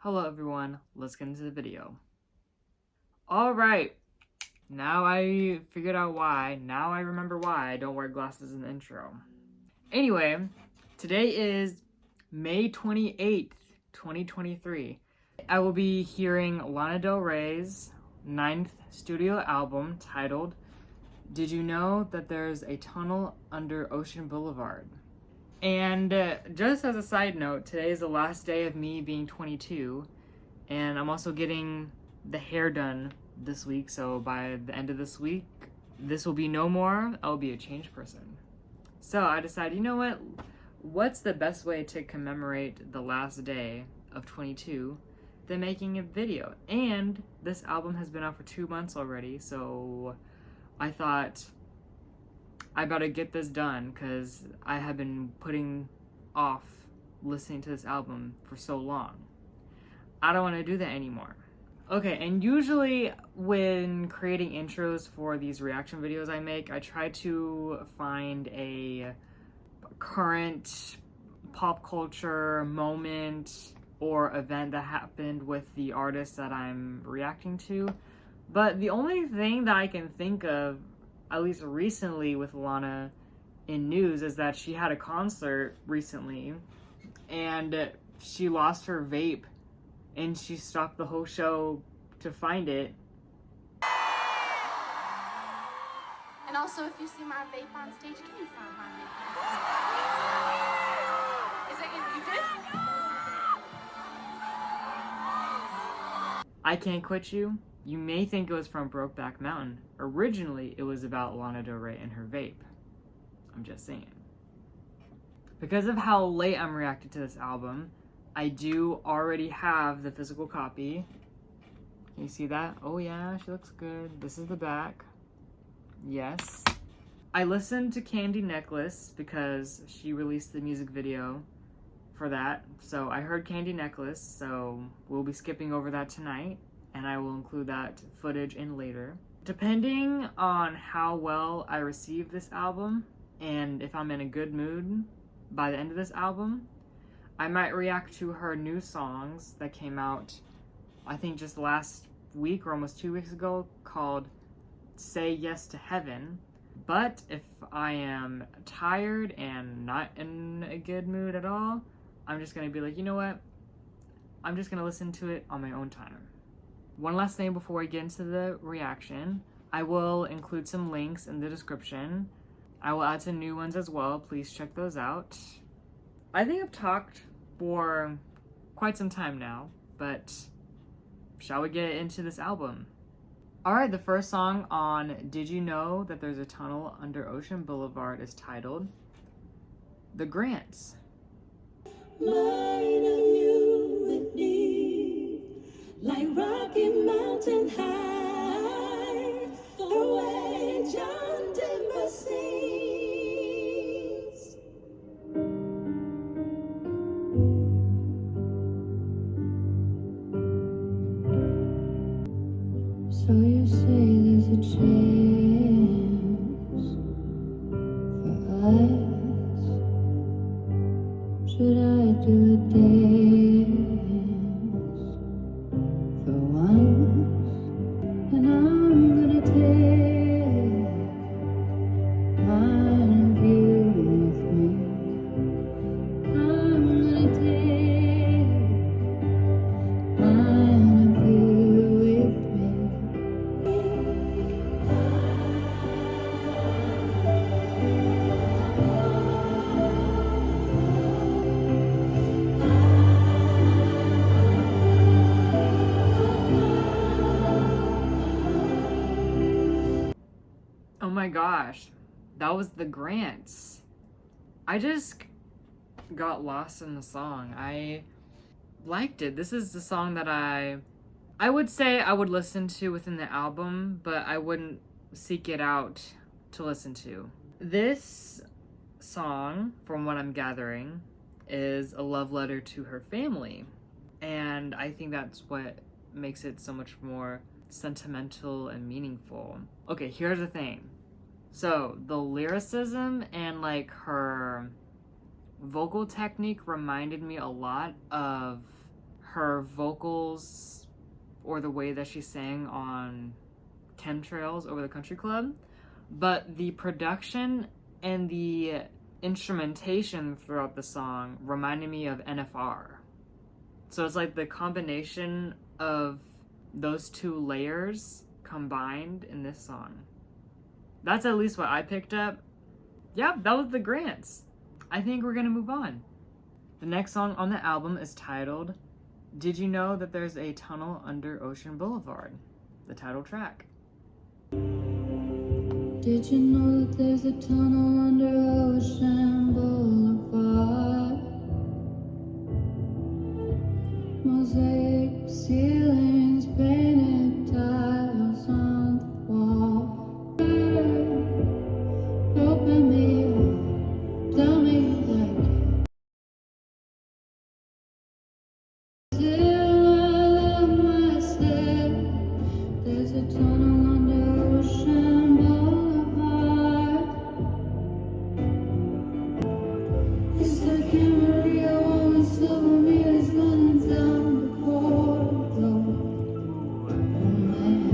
Hello everyone, let's get into the video. Alright, now I figured out why. Now I remember why I don't wear glasses in the intro. Anyway, today is May 28th, 2023. I will be hearing Lana Del Rey's 9th studio album titled Did You Know That There's a Tunnel Under Ocean Boulevard? And just as a side note, today is the last day of me being 22, and I'm also getting the hair done this week, so by the end of this week, this will be no more. I'll be a changed person. So I decided, you know what? What's the best way to commemorate the last day of 22 than making a video? And this album has been out for 2 months already, so I thought I gotta get this done because I have been putting off listening to this album for so long. I don't want to do that anymore. Okay, and usually when creating intros for these reaction videos I make, I try to find a current pop culture moment or event that happened with the artist that I'm reacting to. But the only thing that I can think of, at least recently with Lana in news, is that she had a concert recently and she lost her vape and she stopped the whole show to find it. And also, if you see my vape on stage, can you find my vape? Is it you did? I Can't Quit You. You may think it was from Brokeback Mountain. Originally, it was about Lana Del Rey and her vape. I'm just saying. Because of how late I'm reacting to this album, I do already have the physical copy. Can you see that? Oh yeah, she looks good. This is the back. Yes. I listened to Candy Necklace because she released the music video for that. So I heard Candy Necklace, so we'll be skipping over that tonight, and I will include that footage in later. Depending on how well I receive this album, and if I'm in a good mood by the end of this album, I might react to her new songs that came out, I think just last week or almost 2 weeks ago, called Say Yes to Heaven. But if I am tired and not in a good mood at all, I'm just gonna be like, you know what? I'm just gonna listen to it on my own time. One last thing before we get into the reaction, I will include some links in the description. I will add some new ones as well. Please check those out. I think I've talked for quite some time now, but shall we get into this album? Alright, the first song on Did You Know That There's a Tunnel Under Ocean Boulevard is titled The Grants. Mine of you with me, like Rocky Mountain high, away John Denver seas. So you say there's a chance for us. Should I do a dance for once? And I'm gonna take mine of you with me. I'm gonna take mine of you with me. Oh my gosh, that was The Grants. I just got lost in the song. I liked it. This is the song that I would say I would listen to within the album, but I wouldn't seek it out to listen to. This song, from what I'm gathering, is a love letter to her family. And I think that's what makes it so much more sentimental and meaningful. Okay, here's the thing. So the lyricism and like her vocal technique reminded me a lot of her vocals or the way that she sang on Chemtrails Over the Country Club, but the production and the instrumentation throughout the song reminded me of NFR. So it's like the combination of those two layers combined in this song. That's at least what I picked up. Yeah, that was the Grants. I think we're gonna move on. The next song on the album is titled Did You Know That There's a Tunnel Under Ocean Boulevard? The title track. Did you know that there's a tunnel under Ocean Boulevard? Mosaic ceilings, painted tiles on the wall. Open me up, tell me like till I love myself. There's a tunnel under Ocean Boulevard. It's like in Maria, only silver mirrors running down the corridor. Oh man,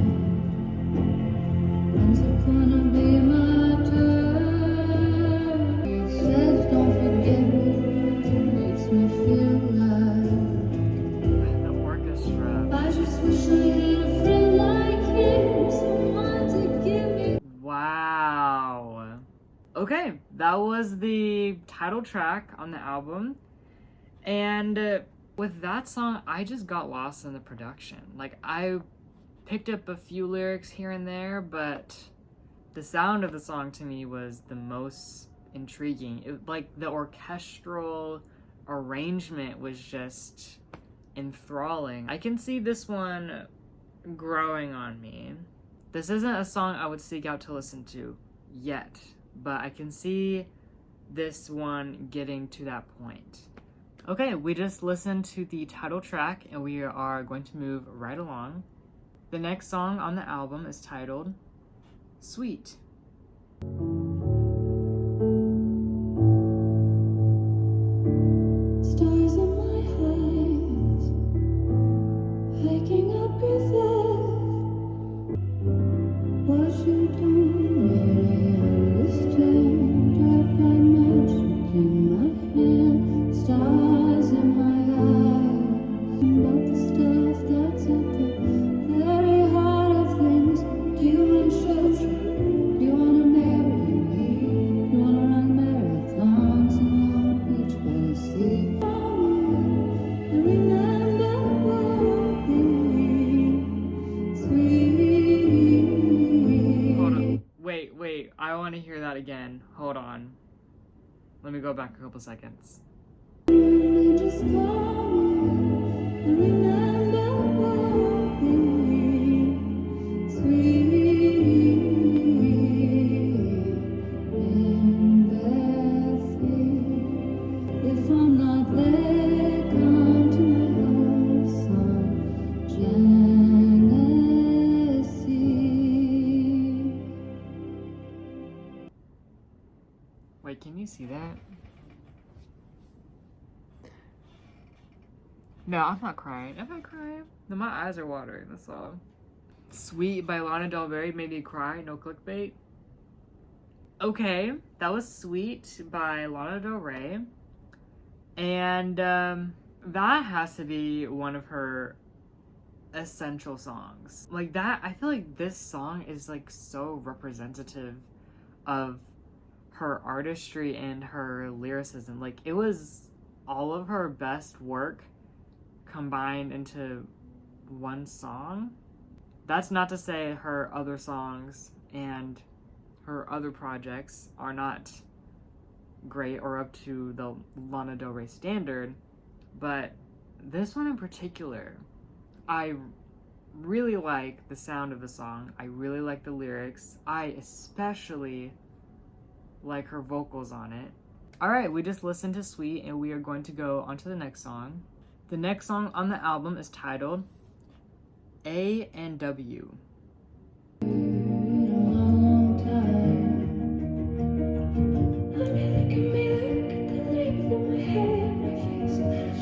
when's it gonna be my turn? It says don't forget me, it makes me feel like The orchestra. I just wish I had a friend like him, someone to give me. Wow. Okay, that was the title track on the album. And with that song, I just got lost in the production. Like, I picked up a few lyrics here and there, but the sound of the song to me was the most intriguing. Like, the orchestral arrangement was just enthralling. I can see this one growing on me. This isn't a song I would seek out to listen to yet, but I can see this one getting to that point. Okay, we just listened to the title track and we are going to move right along. The next song on the album is titled Sweet. Stars in my eyes, hiking up your thigh. What you don't really understand, I've got magic in my hand. Stars in my eyes, about the stuff that's at the very heart of things. Do you want shelter? Do you want to marry me? Do you want to run marathons in Long Beach by the sea? And remember what we sweet. Hold on. Wait. I want to hear that again. Hold on. Let me go back a couple seconds. They just call me and remember what we sweet and Bethany. If I'm not there, come to my house on Genesee. Wait, can you see that? No, I'm not crying. Am I crying? No, my eyes are watering, that's all. Sweet by Lana Del Rey made me cry, no clickbait. Okay, that was Sweet by Lana Del Rey. And that has to be one of her essential songs. Like that, I feel like this song is like so representative of her artistry and her lyricism. Like it was all of her best work combined into one song. That's not to say her other songs and her other projects are not great or up to the Lana Del Rey standard, but this one in particular, I really like the sound of the song. I really like the lyrics. I especially like her vocals on it. Alright, we just listened to Sweet and we are going to go on to the next song. The next song on the album is titled A and W.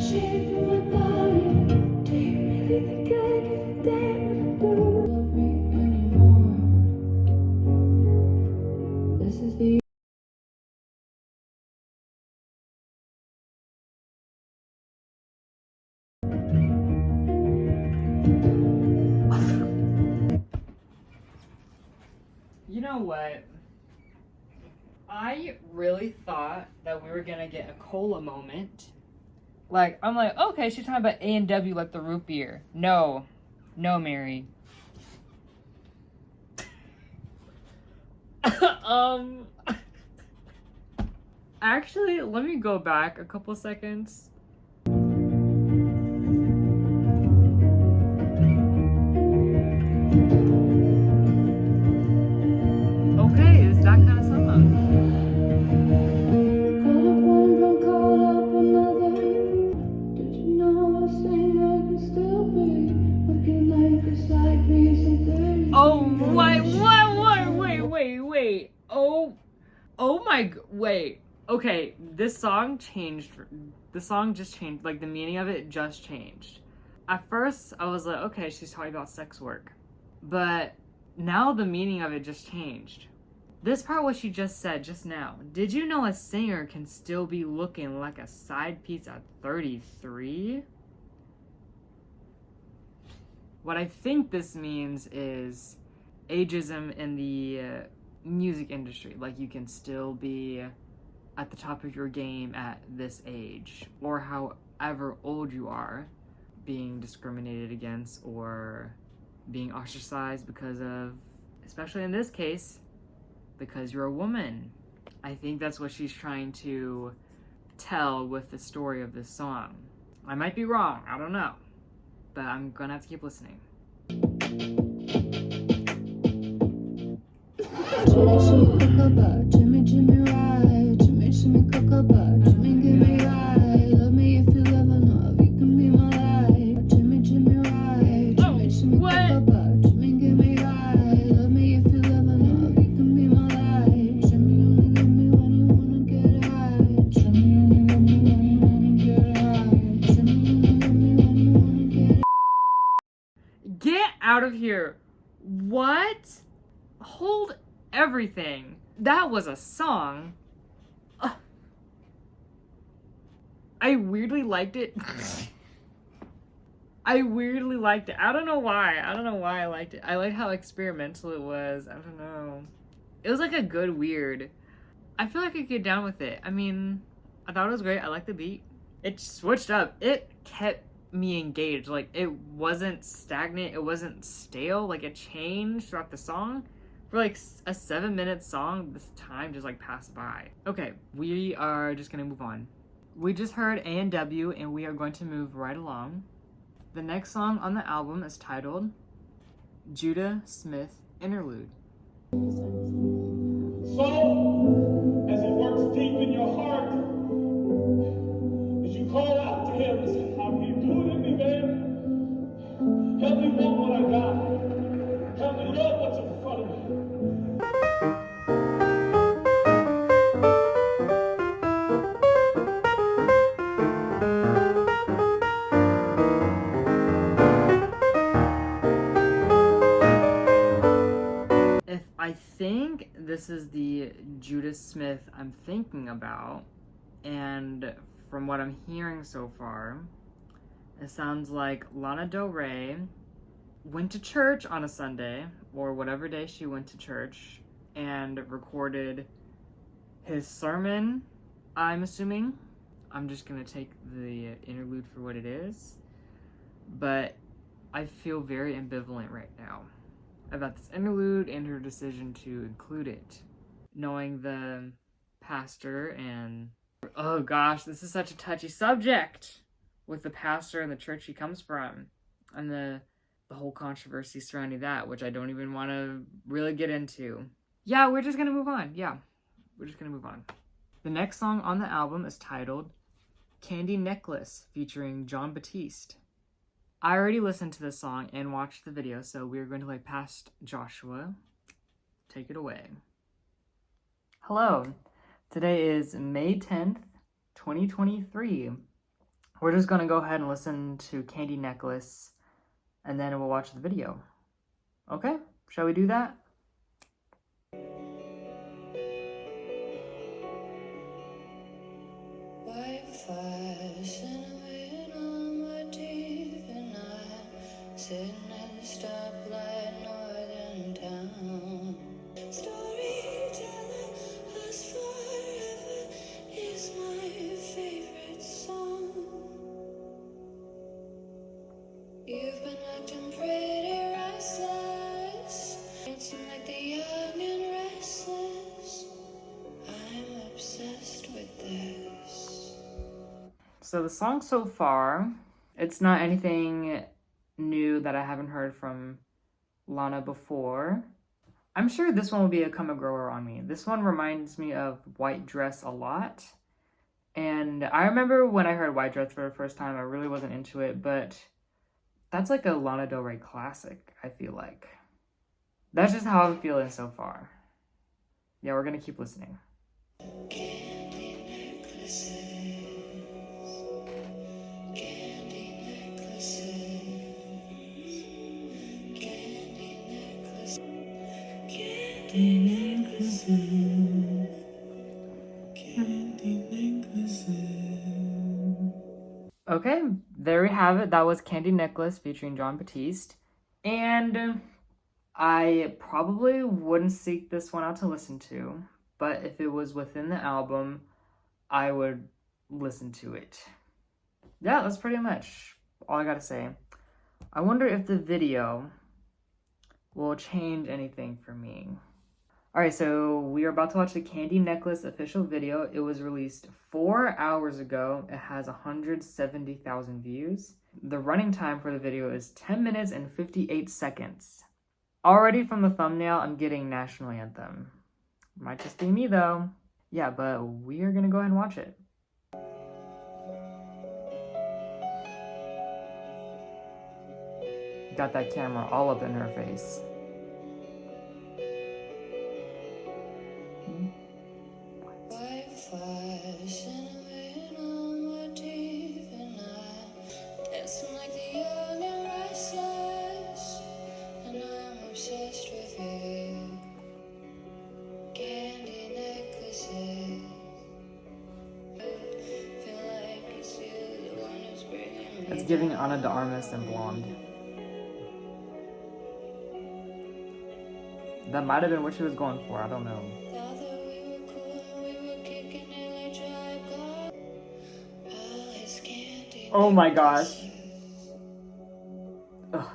Shape of my body. know what? I really thought that we were gonna get a cola moment. Like, I'm like, okay, she's talking about A&W like the root beer. No. No, Mary. Actually, let me go back a couple seconds. Okay, it's that kind of song. Caught up one from caught up another. Did you know I sing I can still be looking like a side piece of thirty? Oh, wait. Wait. Okay, this song changed. The song just changed. Like, the meaning of it just changed. At first, I was like, okay, she's talking about sex work. But now the meaning of it just changed. This part, what she just said just now. Did you know a singer can still be looking like a side piece at 33? What I think this means is ageism in the music industry. Like, you can still be at the top of your game at this age, or however old you are, being discriminated against or being ostracized because of, especially in this case, because you're a woman. I think that's what she's trying to tell with the story of this song. I might be wrong, I don't know, but I'm gonna have to keep listening. Jimmy, shimmy, cocoa, Jimmy, Jimmy, ride. Jimmy, shimmy, cocoa, Jimmy, give me ride. Love me if you love enough, you can be my life. Jimmy, Jimmy, ride. Jimmy, shimmy, cocoa, Jimmy, give me ride. Love me if you love enough, you can be my life. Jimmy, only love me when you wanna get high. Jimmy, only love me when you wanna get high. Jimmy, only love me when you wanna get. Get out of here. What? Hold everything. That was a song. Ugh. I weirdly liked it. I weirdly liked it. I don't know why. I don't know why I liked it. I liked how experimental it was. I don't know. It was like a good weird. I feel like I could get down with it. I mean, I thought it was great. I liked the beat. It switched up. It kept me engaged. Like, it wasn't stagnant. It wasn't stale. Like, it changed throughout the song. For like a 7-minute song, this time just like passed by. Okay, we are just gonna move on. We just heard A&W and we are going to move right along. The next song on the album is titled Judah Smith Interlude. So, as it works deep in your heart, as you call out to him and say, how can you do it in me, baby? Help me want what I got. Help me love what's in front of me. I think this is the Judah Smith I'm thinking about, and from what I'm hearing so far, it sounds like Lana Del Rey went to church on a Sunday, or whatever day she went to church, and recorded his sermon, I'm assuming. I'm just gonna take the interlude for what it is, but I feel very ambivalent right now about this interlude and her decision to include it. Knowing the pastor and... Oh gosh, this is such a touchy subject with the pastor and the church he comes from. And the whole controversy surrounding that, which I don't even want to really get into. Yeah, we're just gonna move on. Yeah, we're just gonna move on. The next song on the album is titled Candy Necklace, featuring Jon Batiste. I already listened to this song and watched the video, so we're going to play past Joshua. Take it away. Hello. Today is May 10th, 2023. We're just going to go ahead and listen to Candy Necklace, and then we'll watch the video. Okay? Shall we do that? Sitting at the stoplight, northern town. Started You've been acting pretty restless, dancing like the young and restless. I'm obsessed with this. So the song so far, it's not anything new that I haven't heard from Lana before. I'm sure this one will be a come a grower on me. This one reminds me of White Dress a lot. And I remember when I heard White Dress for the first time, I really wasn't into it, but that's like a Lana Del Rey classic, I feel like. That's just how I'm feeling so far. Yeah, we're gonna keep listening. Candy necklaces, candy necklaces, candy necklaces, candy necklaces, candy necklaces. Okay, there we have it. That was Candy Necklace featuring Jon Batiste. And I probably wouldn't seek this one out to listen to, but if it was within the album, I would listen to it. Yeah, that's pretty much all I gotta say. I wonder if the video will change anything for me. Alright, so we are about to watch the Candy Necklace official video. It was released 4 hours ago. It has 170,000 views. The running time for the video is 10 minutes and 58 seconds. Already from the thumbnail, I'm getting National Anthem. Might just be me though. Yeah, but we are gonna go ahead and watch it. Got that camera all up in her face. Dancing like the young and restless, and I'm obsessed with you. Candy necklaces, feel like it's you, the one who's bringing me. It's giving Ana de Armas and Blonde. That might have been what she was going for, I don't know. Thought that we were cool and we were kicking it like Tribe Called. All his candy Oh my gosh. necklaces. Ugh.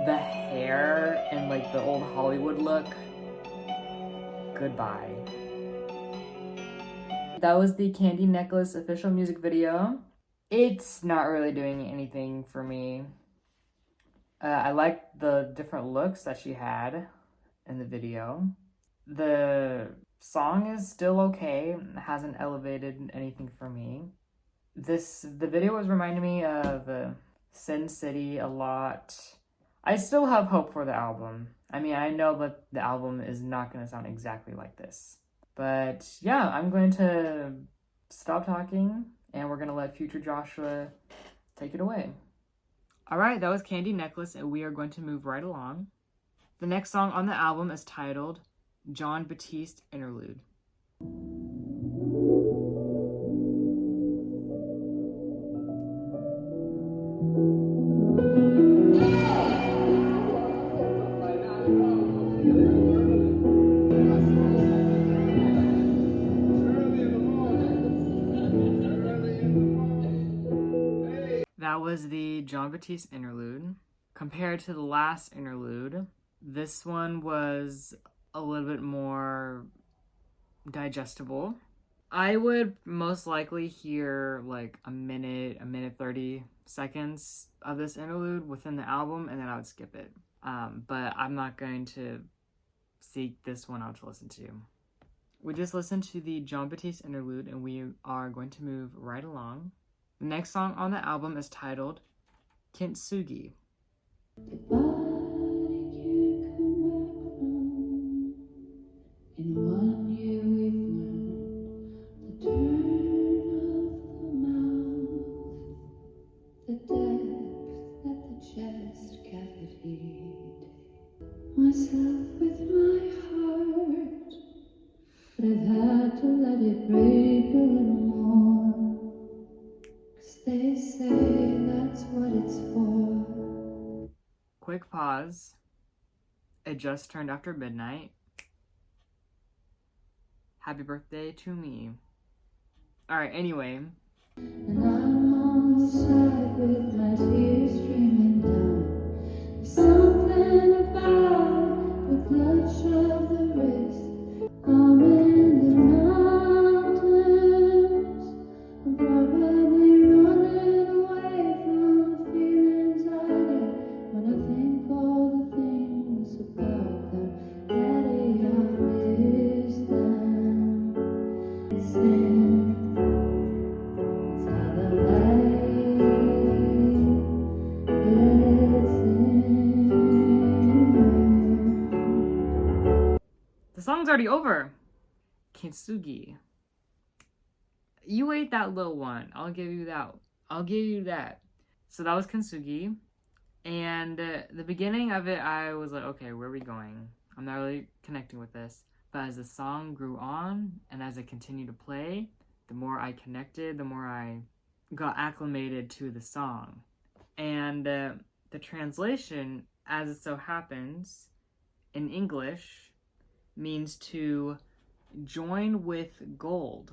The hair and like the old Hollywood look. Goodbye. That was the Candy Necklace official music video. It's not really doing anything for me. I liked the different looks that she had in the video. The song is still okay. It hasn't elevated anything for me. The video was reminding me of Sin City a lot. I still have hope for the album. I mean, I know that the album is not going to sound exactly like this. But yeah, I'm going to stop talking and we're going to let future Joshua take it away. Alright, that was Candy Necklace and we are going to move right along. The next song on the album is titled Jon Batiste Interlude. That was the Jon Batiste interlude. Compared to the last interlude, this one was a little bit more digestible. I would most likely hear like a minute 30 seconds of this interlude within the album and then I would skip it. But I'm not going to seek this one out to listen to. We just listened to the Jon Batiste interlude and we are going to move right along. The next song on the album is titled Kintsugi. The body can't come back from. In 1 year we've learned the turn of the mouth, the depth at the chest cavity. Myself with my heart, but I've had to let it break a little more. 'Cause they say that's what it's for. Quick pause. It just turned after midnight. Happy birthday to me. Alright, anyway. And I'm on outside with my tears streaming down. There's something about the clutch of the wrist. I'm in the mountains. I'm probably running away from the feelings I get when I think all the things about them. Daddy, I miss them. Listen. The song's already over. Kintsugi. You ate that little one. I'll give you that. I'll give you that. So that was Kintsugi. And the beginning of it, I was like, okay, where are we going? I'm not really connecting with this. But as the song grew on and as it continued to play, the more I connected, the more I got acclimated to the song. And the translation, as it so happens, in English, means to join with gold.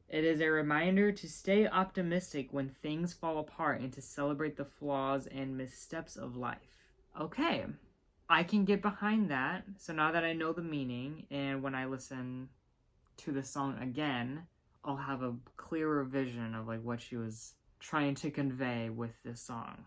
It is a reminder to stay optimistic when things fall apart and to celebrate the flaws and missteps of life. Okay, I can get behind that. So now that I know the meaning, and when I listen to the song again, I'll have a clearer vision of like what she was trying to convey with this song.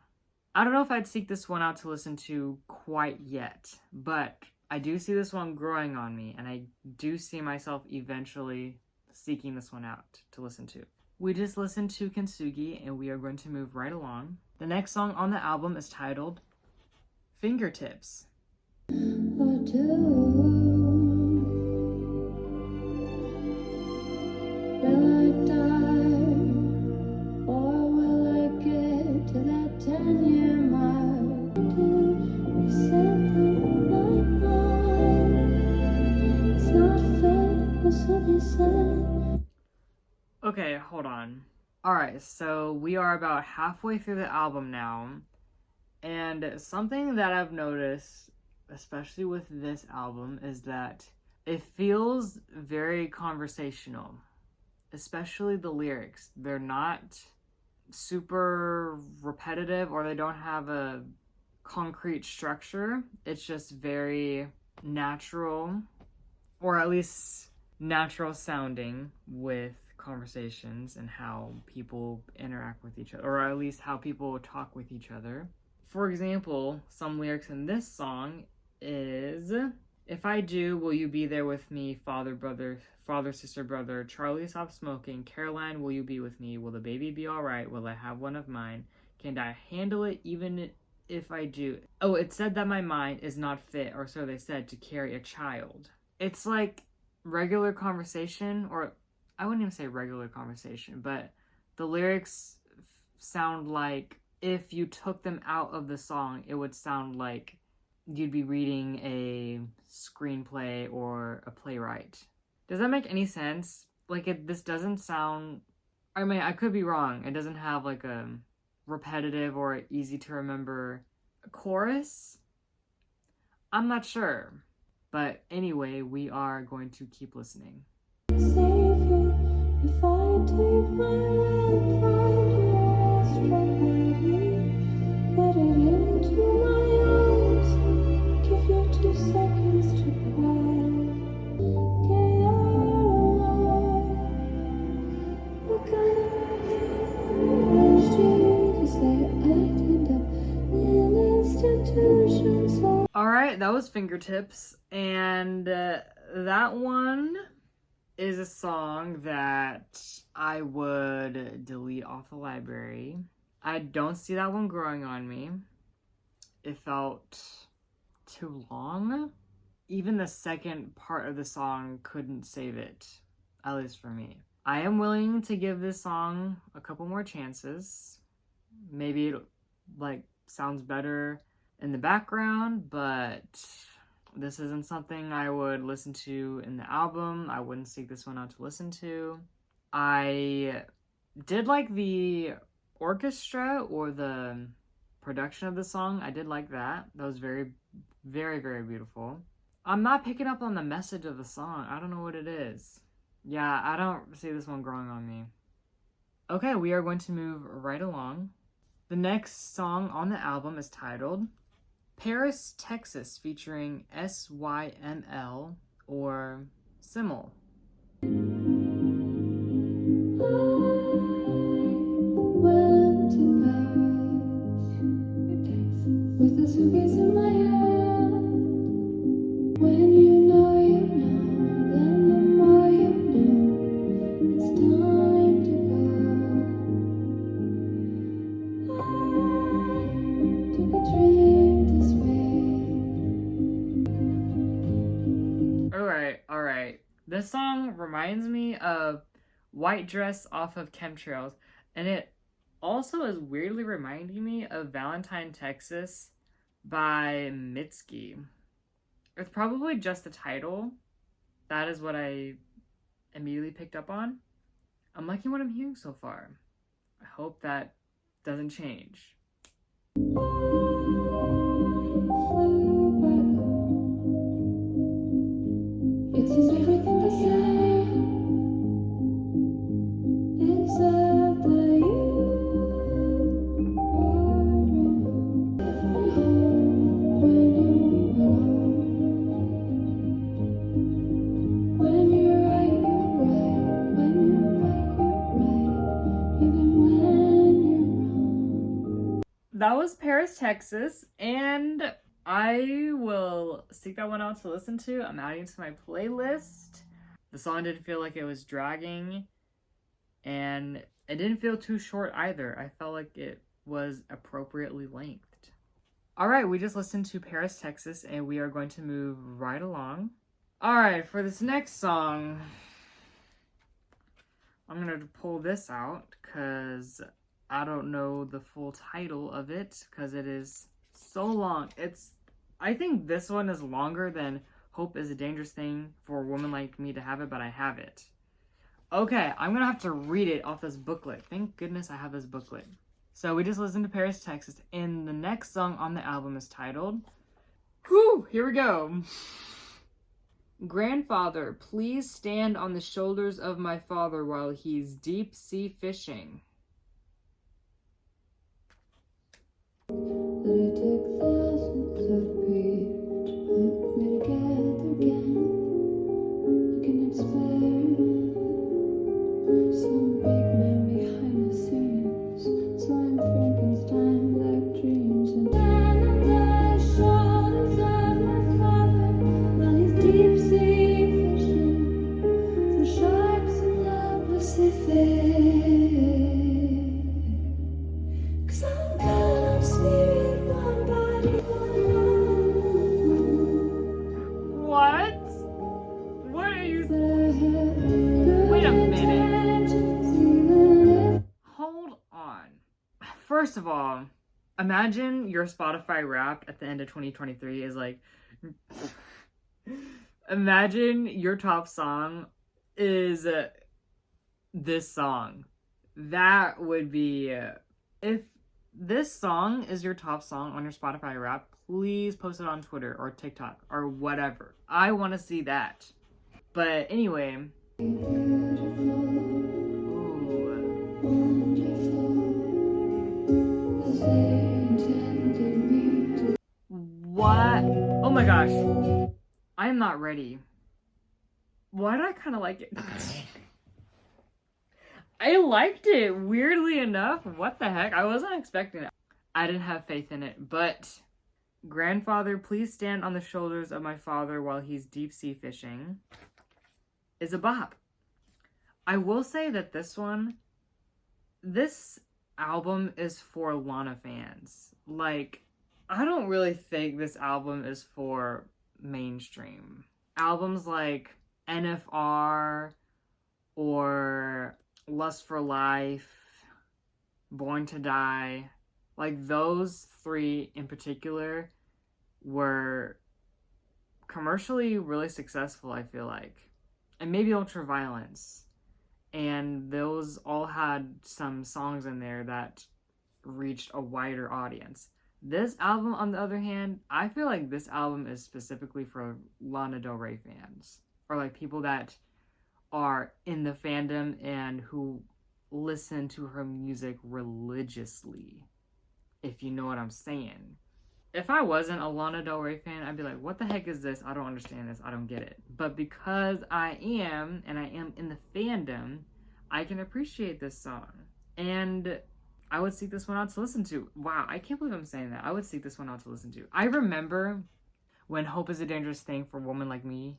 I don't know if I'd seek this one out to listen to quite yet, but I do see this one growing on me, and I do see myself eventually seeking this one out to listen to. We just listened to Kintsugi, and we are going to move right along. The next song on the album is titled Fingertips. Or two. Will I die, or will I get to that 10-year mark? We said that it's not fate, or so they said. Okay, hold on. Alright, so we are about halfway through the album now, and something that I've noticed, especially with this album, is that it feels very conversational, especially the lyrics. They're not super repetitive, or they don't have a concrete structure. It's just very natural, or at least natural sounding with conversations and how people interact with each other, or at least how people talk with each other. For example, some lyrics in this song is, if I do, will you be there with me? Father, sister, brother. Charlie, stop smoking. Caroline, will you be with me? Will the baby be alright? Will I have one of mine? Can I handle it even if I do? Oh, it said that my mind is not fit, or so they said, to carry a child. It's like regular conversation, or I wouldn't even say regular conversation, but the lyrics sound like if you took them out of the song, it would sound like you'd be reading a screenplay or a playwright. Does that make any sense? Like, this doesn't sound... I mean, I could be wrong. It doesn't have like a repetitive or easy to remember chorus. I'm not sure. But anyway, we are going to keep listening. Savior, if I take my life, find your extremity, put it into my arms, give you 2 seconds to cry. Get out, what kind of cause they end up in institutions. Alright, that was Fingertips, and that one is a song that I would delete off the library. I don't see that one growing on me. It felt too long. Even the second part of the song couldn't save it, at least for me. I am willing to give this song a couple more chances. Maybe it sounds better in the background, but this isn't something I would listen to in the album. I wouldn't seek this one out to listen to. I did like the orchestra or the production of the song. I did like that. That was very, very, very beautiful. I'm not picking up on the message of the song. I don't know what it is. Yeah, I don't see this one growing on me. Okay, we are going to move right along. The next song on the album is titled Paris, Texas, featuring SYML or Simul. Went to Paris, with a suitcase in my hand. When you know, then the more you know, it's time to go. I took a train to Spain. Alright. This song reminds me of White Dress off of Chemtrails, and it also is weirdly reminding me of Valentine, Texas by Mitski. It's probably just the title. That is what I immediately picked up on. I'm liking what I'm hearing so far. I hope that doesn't change. It seems everything the same, except that you are when you're right, you're right. When you're right, you're right. Even when you're wrong. That was Paris, Texas, and I will seek that one out to listen to. I'm adding to my playlist. The song didn't feel like it was dragging, and it didn't feel too short either. I felt like it was appropriately lengthed. Alright, we just listened to Paris, Texas, and we are going to move right along. Alright, for this next song, I'm going to pull this out because I don't know the full title of it because it is so long. I think this one is longer than Hope is a Dangerous Thing for a Woman Like Me to Have It, but I have it. Okay, I'm gonna have to read it off this booklet. Thank goodness I have this booklet. So we just listened to Paris, Texas, and the next song on the album is titled, here we go. Grandfather, please stand on the shoulders of my father while he's deep sea fishing. That it took thousands of people to put me together again, like an experiment. Some big man behind the scenes, selling Frankenstein black dreams, and stand on the shoulders of my father while he's deep sea fishing for sharks in the Pacific. 'Cause I'm God, I'm spirit, one body, one love. What? What are you... But I had good Wait a minute. intentions, even if Hold on. First of all, imagine your Spotify Wrapped at the end of 2023 is like... Imagine your top song is this song. That would be... if this song is your top song on your Spotify Wrapped, please post it on Twitter or TikTok or whatever. I want to see that. But anyway... beautiful, Ooh. wonderful, as they intended me to. What? Oh my gosh. I am not ready. Why did I kind of like it? I liked it, weirdly enough. What the heck? I wasn't expecting it. I didn't have faith in it, but... Grandfather, please stand on the shoulders of my father while he's deep sea fishing is a bop. I will say that this album is for Lana fans. Like, I don't really think this album is for mainstream. Albums like NFR or Lust for Life, Born to Die, like those three in particular were commercially really successful, I feel like. And maybe Ultraviolence. And those all had some songs in there that reached a wider audience. This album, on the other hand, I feel like this album is specifically for Lana Del Rey fans. Or like people that are in the fandom and who listen to her music religiously, if you know what I'm saying. If I wasn't a Lana Del Rey fan, I'd be like, what the heck is this? I don't understand this. I don't get it. But because I am, and I am in the fandom, I can appreciate this song. And I would seek this one out to listen to. Wow, I can't believe I'm saying that. I would seek this one out to listen to. I remember when Hope is a Dangerous Thing for Woman Like Me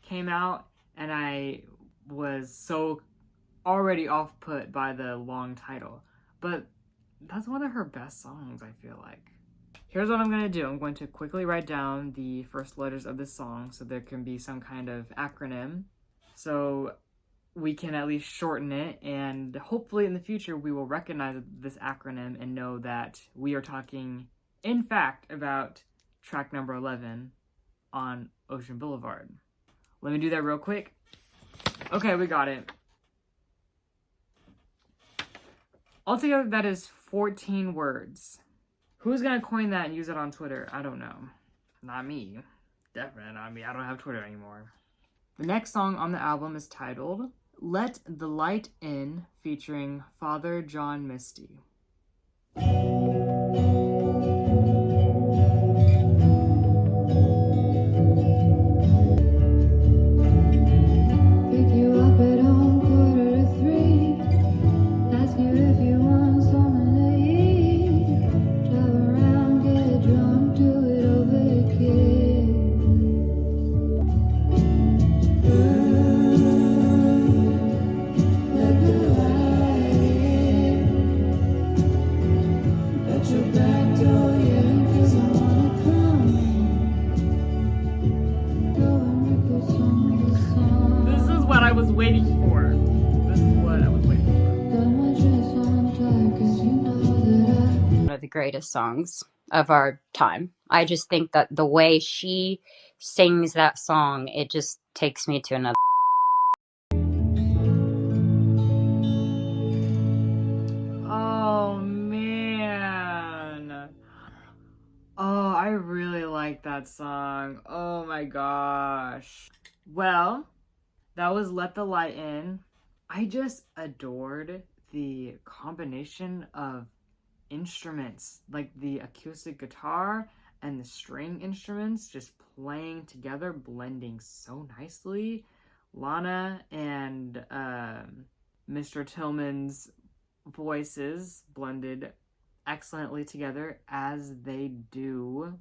came out, and I was so already off-put by the long title. But that's one of her best songs, I feel like. Here's what I'm going to do. I'm going to quickly write down the first letters of this song so there can be some kind of acronym. So we can at least shorten it, and hopefully in the future we will recognize this acronym and know that we are talking, in fact, about track number 11 on Ocean Boulevard. Let me do that real quick. Okay, we got it. Altogether, that is 14 words. Who's gonna coin that and use it on Twitter? I don't know. Not me. Definitely not me. I don't have Twitter anymore. The next song on the album is titled Let the Light In, featuring Father John Misty. Pick you up at home 2:45. Ask you if you want something to eat. Drive around, get drunk, do it over again. Let the light in. At your back door, yeah, 'cause I wanna come in. Go and make a song, the song. This is what I was waiting for. This is what I was waiting for. Got my dress on tight 'cause you know that One of the greatest songs of our time. I just think that the way she sings that song, it just takes me to another. Oh, man. Oh, I really like that song. Oh my gosh. Well, that was Let the Light In. I just adored the combination of instruments, like the acoustic guitar and the string instruments just playing together, blending so nicely. Lana and Mr. Tillman's voices blended excellently together, as they do.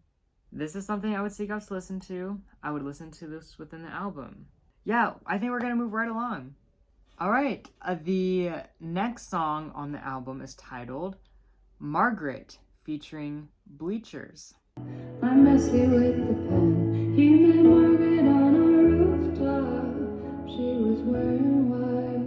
This is something I would seek out to listen to. I would listen to this within the album. Yeah, I think we're gonna move right along. All right, the next song on the album is titled Margaret, featuring Bleachers. I'm messy with the pen. He met Margaret on a rooftop. She was wearing white,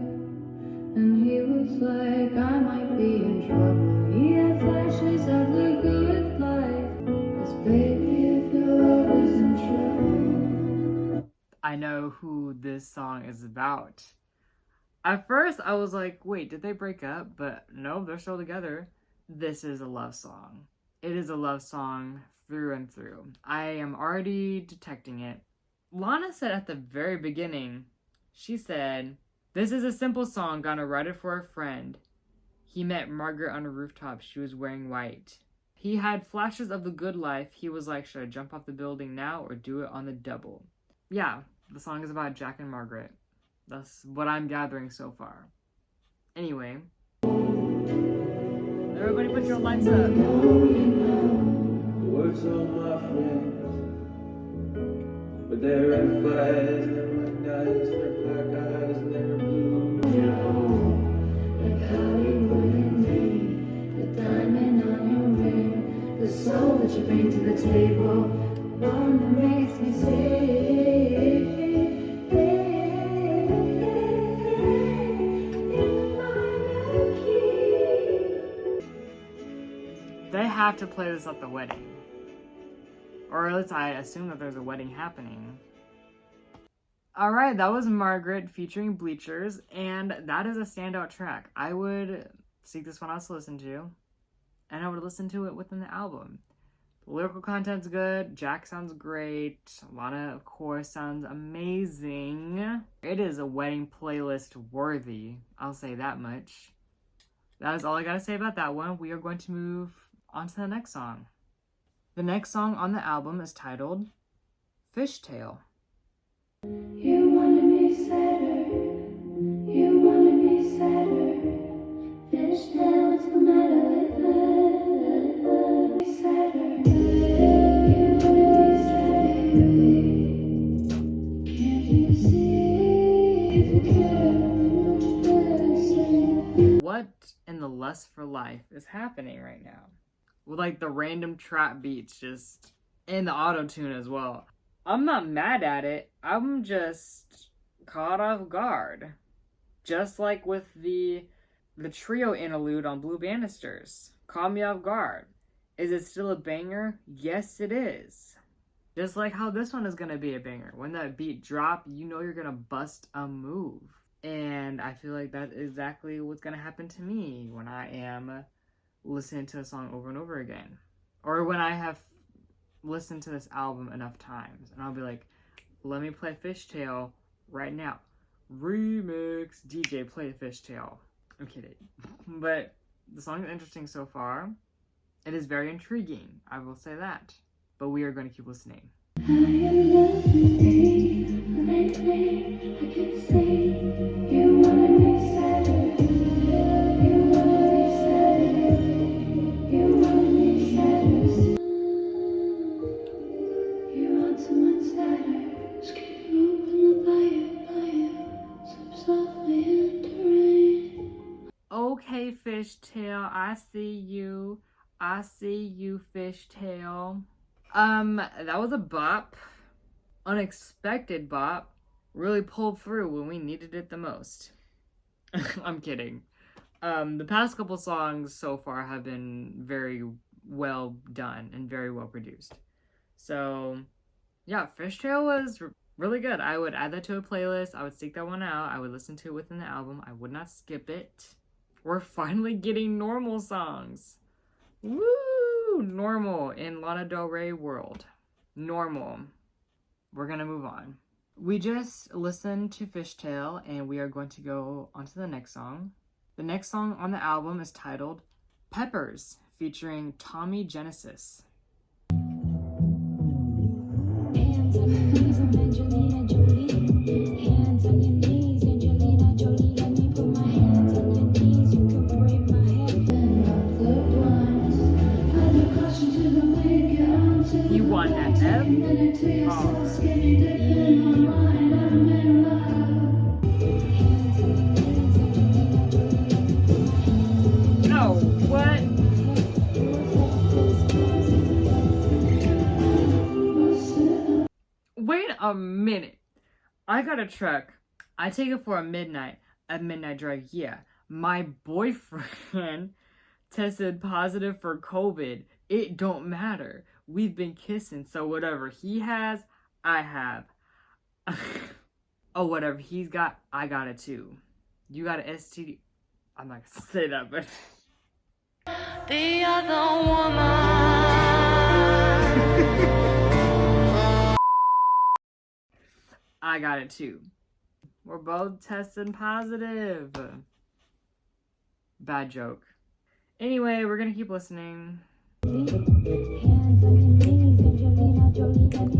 and he was like, I might be in trouble. He had flashes of the good life. 'Cause baby, if your love isn't true. I know who this song is about. At first, I was like, wait, did they break up? But no, they're still together. This is a love song. It is a love song through and through. I am already detecting it. Lana said at the very beginning, she said, this is a simple song, gonna write it for a friend. He met Margaret on a rooftop, she was wearing white. He had flashes of the good life. He was like, should I jump off the building now or do it on the double? Yeah, the song is about Jack and Margaret. That's what I'm gathering so far. Anyway, everybody put your lights up. Words on my friends, but they're red flags, they're red eyes, they're black eyes, they're blue. Like Hollywood and me, the diamond on your ring, the soul that you bring to the table, one that makes me They have to play this at the wedding. Or at least I assume that there's a wedding happening. Alright, that was Margaret featuring Bleachers, and that is a standout track. I would seek this one out to listen to, and I would listen to it within the album. Lyrical content's good. Jack sounds great. Lana, of course, sounds amazing. It is a wedding playlist worthy. I'll say that much. That is all I gotta say about that one. We are going to move on to the next song. The next song on the album is titled Fishtail. You wanted me sadder. You wanted me sadder. Fishtail, what's the matter with her? Sadder. You wanted me sadder. Can't you see if you care what you better say? What in the Lust for Life is happening right now? With like the random trap beats just in the auto-tune as well. I'm not mad at it. I'm just caught off guard. Just like with the trio interlude on Blue Banisters. Caught me off guard. Is it still a banger? Yes, it is. Just like how this one is going to be a banger. When that beat drop, you know you're going to bust a move. And I feel like that's exactly what's going to happen to me when I am listening to a song over and over again. Or when I have listened to this album enough times. And I'll be like, let me play Fishtail right now. Remix. DJ, play Fishtail. I'm kidding. But the song is interesting so far. It is very intriguing. I will say that. But we are going to keep listening. I am loving lately. I can see you wanted me sadder. You wanted me sadder. You wanted me sadder. You want someone sadder. Skin open the fire. Slip softly into rain. Okay, Fishtail. I see you. I see you, Fishtail. That was a bop. Unexpected bop. Really pulled through when we needed it the most. I'm kidding. The past couple songs so far have been very well done and very well produced. So, yeah, Fishtail was really good. I would add that to a playlist. I would seek that one out. I would listen to it within the album. I would not skip it. We're finally getting normal songs. Woo! Normal in Lana Del Rey world. Normal. We're gonna move on. We just listened to Fishtail and we are going to go on to the next song. The next song on the album is titled Peppers, featuring Tommy Genesis. Hands on your knees, I'm Angelina Jolie. Hands on your knees, Angelina Jolie. Let me put my hands on your knees. You can break my head. Turn up the blinds. Add the caution to the wicked onto You want that, Ev? Oh. No, what? Wait a minute. I got a truck. I take it for a midnight drive. Yeah. My boyfriend tested positive for COVID. It don't matter. We've been kissing, so whatever he has, I have. Oh, whatever he's got, I got it too. You got an STD. I'm not gonna say that, but The other woman. I got it too. We're both testing positive. Bad joke. Anyway, we're gonna keep listening.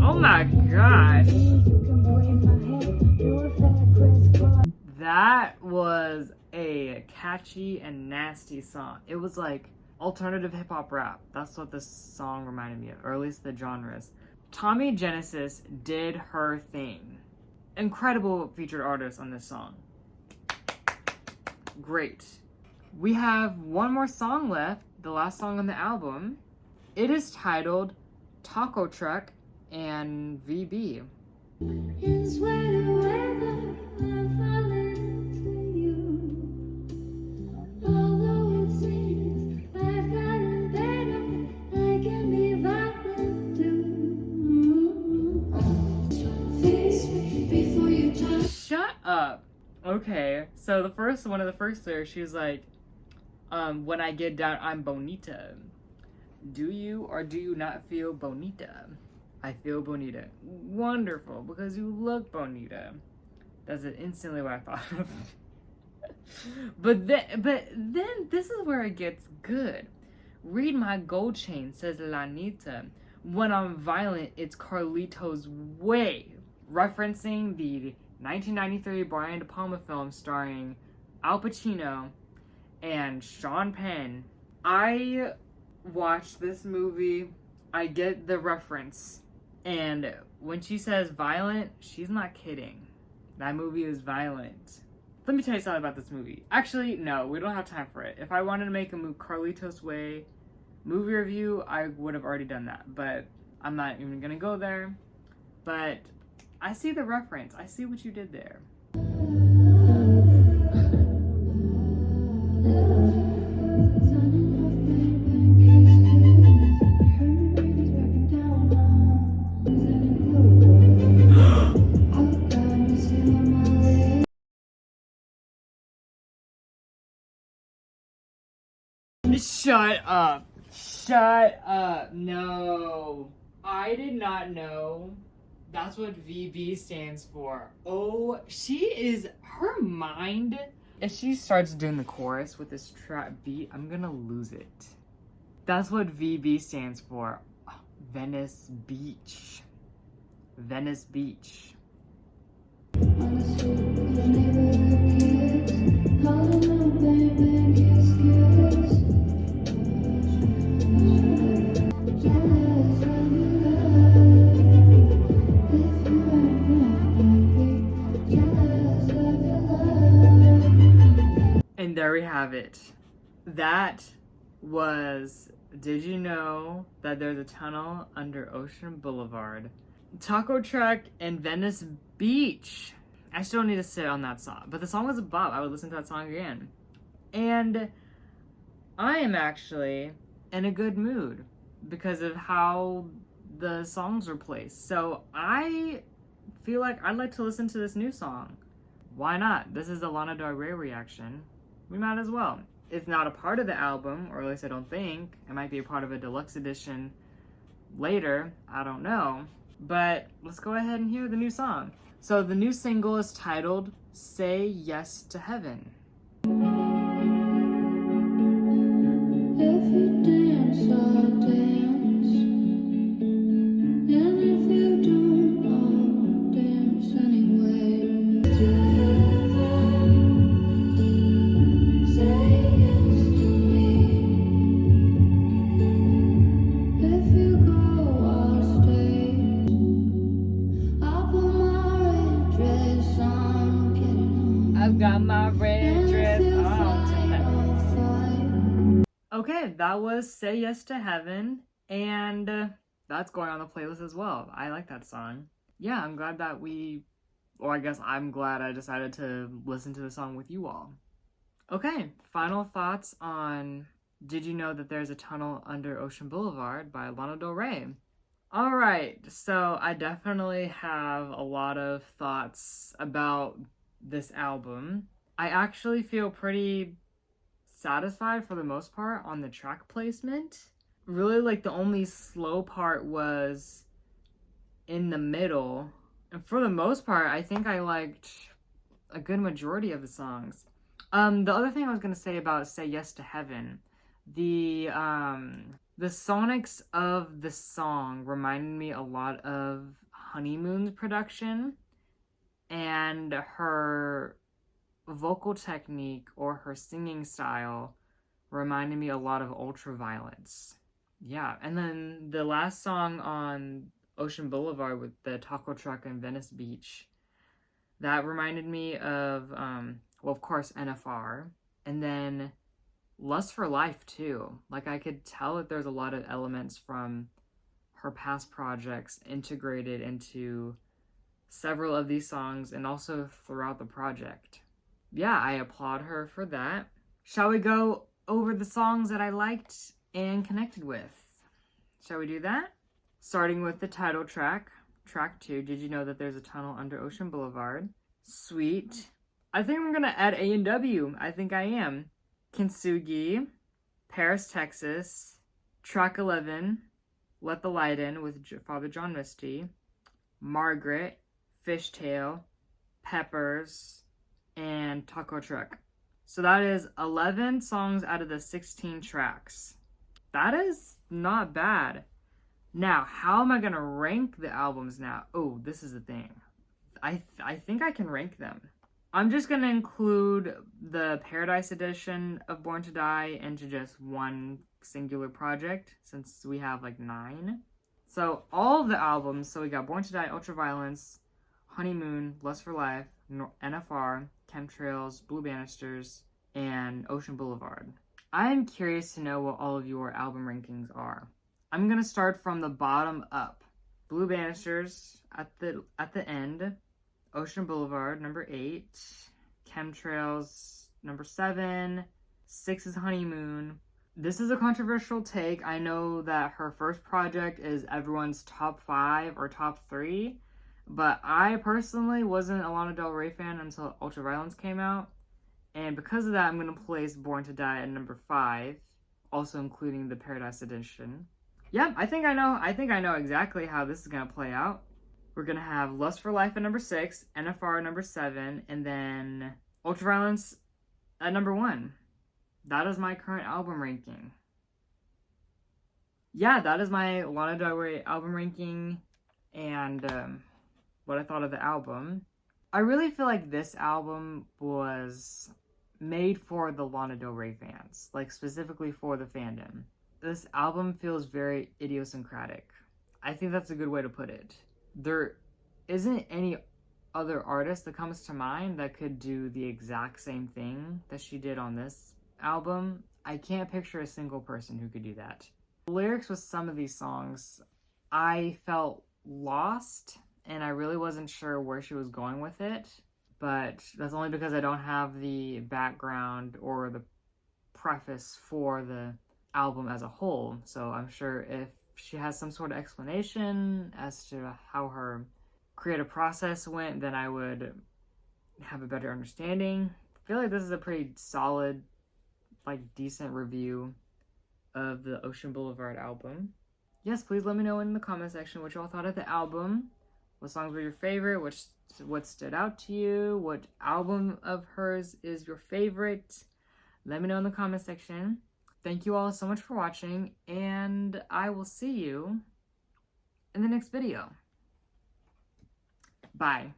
Oh my gosh. That was a catchy and nasty song. It was like alternative hip hop rap. That's what this song reminded me of, or at least the genres. Tommy Genesis did her thing. Incredible featured artist on this song. Great. We have one more song left, the last song on the album. It is titled Taco Truck and VB. Is wherever I'm falling to you. Although it seems I've gotten better, I can be violent too. Face me before you touch. Shut up. Okay, so one of the first lyrics, she was like, when I get down, I'm bonita. Do you or do you not feel bonita? I feel bonita. Wonderful, because you look bonita. That's instantly what I thought of. But then this is where it gets good. Read my gold chain, says Lanita. When I'm violent, it's Carlito's way. Referencing the 1993 Brian De Palma film starring Al Pacino and Sean Penn. I watched this movie. I get the reference. And when she says violent, she's not kidding. That movie is violent. Let me tell you something about this movie. Actually, no, we don't have time for it. If I wanted to make a Carlito's Way movie review, I would have already done that. But I'm not even gonna go there. But I see the reference. I see what you did there. Shut up. Shut up. No. I did not know that's what VB stands for. Oh, her mind. If she starts doing the chorus with this trap beat, I'm gonna lose it. That's what VB stands for. Venice Beach. Venice Beach. And there we have it. That was Did You Know That There's a Tunnel Under Ocean Boulevard? Taco Truck and Venice Beach. I still need to sit on that song, but the song was a bop. I would listen to that song again. And I am actually in a good mood because of how the songs were placed. So I feel like I'd like to listen to this new song. Why not? This is the Lana Del Rey reaction. We might as well. It's not a part of the album, or at least I don't think. It might be a part of a deluxe edition later. I don't know. But let's go ahead and hear the new song. So the new single is titled Say Yes to Heaven. If you dance, I'll dance. And if you don't, I'll dance anyway. To heaven, say yes to me. If you go, I'll stay. I'll put my red dress on, get it on. I've got my red dress And if you on fight, tonight. I'll fight. Okay, that was Say Yes to Heaven, and that's going on the playlist as well. I like that song. Yeah, I'm glad that I guess I'm glad I decided to listen to the song with you all. Okay, final thoughts on Did You Know That There's a Tunnel Under Ocean Boulevard by Lana Del Rey. Alright, so I definitely have a lot of thoughts about this album. I actually feel pretty satisfied for the most part on the track placement. Really, like, the only slow part was in the middle. And for the most part, I think I liked a good majority of the songs. The other thing I was gonna say about Say Yes to Heaven, the sonics of the song reminded me a lot of Honeymoon's production, and her vocal technique or her singing style reminded me a lot of Ultraviolence. Yeah, and then the last song on Ocean Boulevard with the taco truck and Venice Beach, that reminded me of, well, of course, NFR, and then Lust for Life, too. Like, I could tell that there's a lot of elements from her past projects integrated into several of these songs and also throughout the project. Yeah, I applaud her for that. Shall we go over the songs that I liked and connected with? Shall we do that? Starting with the title track, track 2, Did You Know That There's a Tunnel Under Ocean Boulevard? Sweet. I think I'm gonna add A&W. I think I am. Kintsugi, Paris, Texas, Track 11, Let the Light In with Father John Misty, Margaret, Fishtail, Peppers, and Taco Truck. So that is 11 songs out of the 16 tracks. That is not bad. Now, how am I going to rank the albums now? Oh, this is the thing. I think I can rank them. I'm just going to include the Paradise Edition of Born to Die into just one singular project, since we have like 9. So all of the albums, so we got Born to Die, Ultraviolence, Honeymoon, Lust for Life, NFR, Chemtrails, Blue Banisters, and Ocean Boulevard. I'm curious to know what all of your album rankings are. I'm going to start from the bottom up. Blue Banisters at the end, Ocean Boulevard, number 8, Chemtrails, number 7, 6 is Honeymoon. This is a controversial take. I know that her first project is everyone's top 5 or top 3, but I personally wasn't a Lana Del Rey fan until Ultraviolence came out, and because of that, I'm going to place Born to Die at number 5, also including the Paradise Edition. Yeah, I think I know exactly how this is going to play out. We're going to have Lust for Life at number 6, NFR at number 7, and then Ultraviolence at number 1. That is my current album ranking. Yeah, that is my Lana Del Rey album ranking and what I thought of the album. I really feel like this album was made for the Lana Del Rey fans, like specifically for the fandom. This album feels very idiosyncratic. I think that's a good way to put it. There isn't any other artist that comes to mind that could do the exact same thing that she did on this album. I can't picture a single person who could do that. The lyrics with some of these songs, I felt lost, and I really wasn't sure where she was going with it, but that's only because I don't have the background or the preface for the album as a whole, so I'm sure if she has some sort of explanation as to how her creative process went, then I would have a better understanding. I feel like this is a pretty solid, like, decent review of the Ocean Boulevard album. Yes, please let me know in the comment section what y'all thought of the album. What songs were your favorite? What stood out to you? What album of hers is your favorite? Let me know in the comment section. Thank you all so much for watching, and I will see you in the next video. Bye.